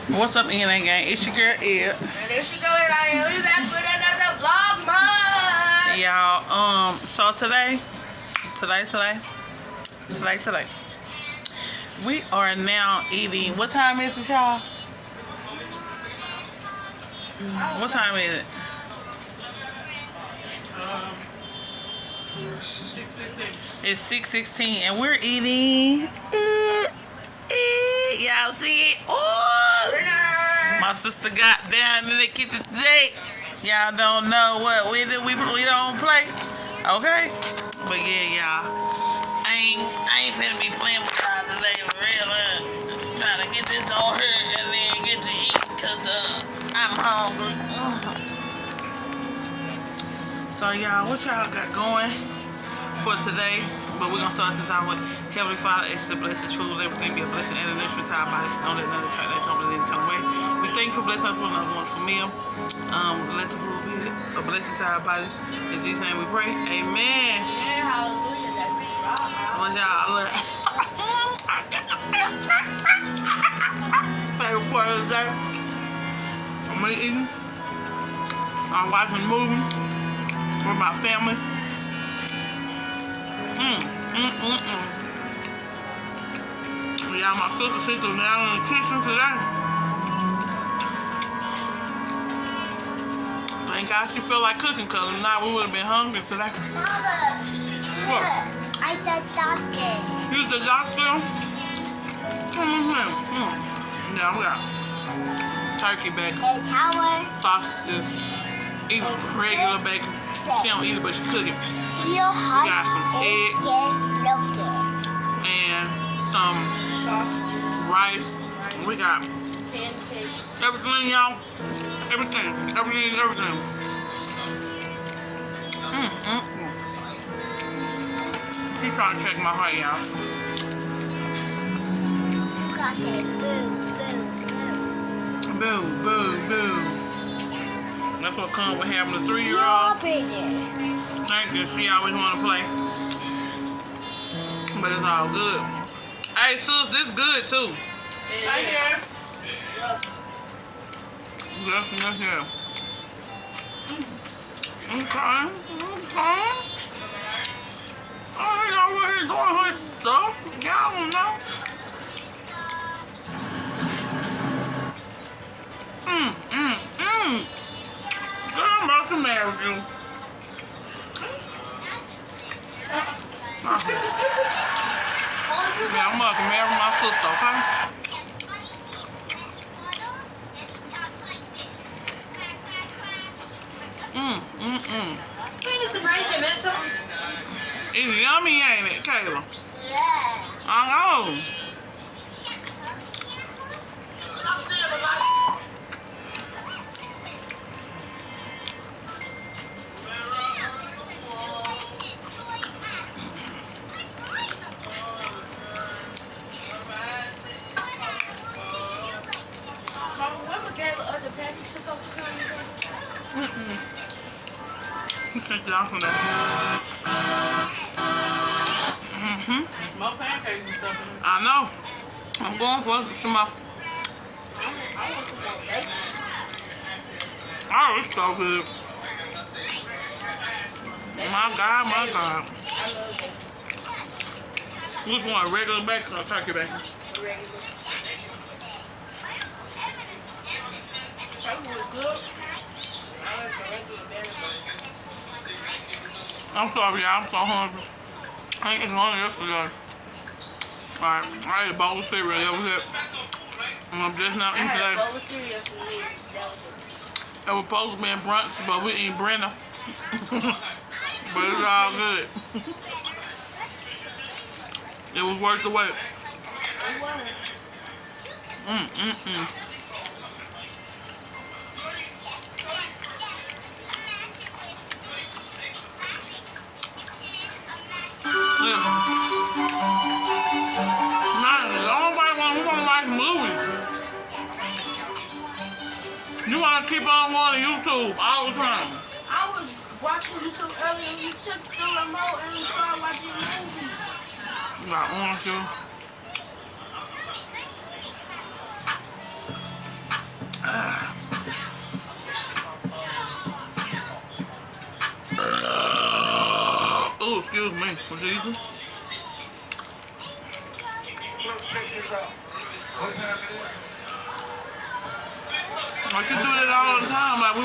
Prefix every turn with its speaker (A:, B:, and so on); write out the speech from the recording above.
A: What's up, NA gang? It's your girl, Ed.
B: And it's your girl, and we back with another vlog, man.
A: Y'all, so today, we are now eating. What time is it, y'all? What time is it?
C: 6:16.
A: It's 6:16, and we're eating. Y'all see it? Oh! My sister got down in the kitchen today. Y'all don't know what we do. We don't play, okay? But yeah, y'all, I ain't finna be playing with y'all today for real. Trying to get this on her and then get to eat because I'm hungry. So y'all, what y'all got going for today? But we're gonna start this out with Heavenly Father, it's the blessed truth, everything be a blessing and an instrument to our bodies. Don't let none of that come in any kind of way. We thank you for blessing us with another wonderful meal. Let the food be a blessing to our bodies. In Jesus' name we pray. Amen.
B: Yeah, hallelujah. That's right.
A: What y'all look? Favorite part of the day. I'm eating. I'm watching a movie with my family. Yeah, my sister sits down in the kitchen today. Thank God she feel like cooking, cause if not, we would have been hungry today.
B: Mama,
A: What?
B: I'm the doctor.
A: You the doctor? Yeah, we got turkey bacon,
B: A tower.
A: sausages, even regular bacon. She don't eat it, but she cook it.
B: Feel hot.
A: got some eggs. And some rice. We got
B: Pancakes.
A: everything, y'all. Everything. She's trying to check my heart, y'all.
B: You got it. Boo, boo,
A: Boo. That's what comes with having a
B: boo.
A: 3-year-old.
B: Baby.
A: Thank you. She always want to play. But it's all good. Hey, sis, this good too.
C: Right here.
A: Yes. Okay. I don't know where he's going with stuff. Y'all don't know. Girl, I'm about to marry you. Yeah, I'm about to marry my sister, okay?
C: Clean some rice and mince something.
A: It's yummy, ain't it, Kayla?
B: Yeah.
A: I know.
B: Mama, when Michaela other package supposed to come in?
A: You sent it off on that.
C: Smoked pancakes and stuff in
A: I know. I'm going for some more.
B: I want some more bacon.
A: Oh, it's so good. My God.
B: I love bacon.
A: You just want a regular bacon or turkey bacon?
B: Regular. That was good. I like the regular better.
A: I'm sorry, y'all. I'm so hungry. I ain't eating lunch yesterday. Alright, I ate a bowl of cereal. That was it. And I'm just now
B: I
A: eating
B: had a
A: today.
B: bowl of cereal for me. That was it.
A: It was supposed to be in brunch, but we eating Brenna. But it's all good. It was worth the wait.
B: It was.
A: Listen. Nobody wanna watch movies. You wanna keep on going to YouTube all the time.
B: I was watching YouTube earlier and you took the remote and you started watching movies.
A: I want to. Excuse me. What you eating?
D: Look, check this out. What time it is?
A: I can do that all the time. Like, we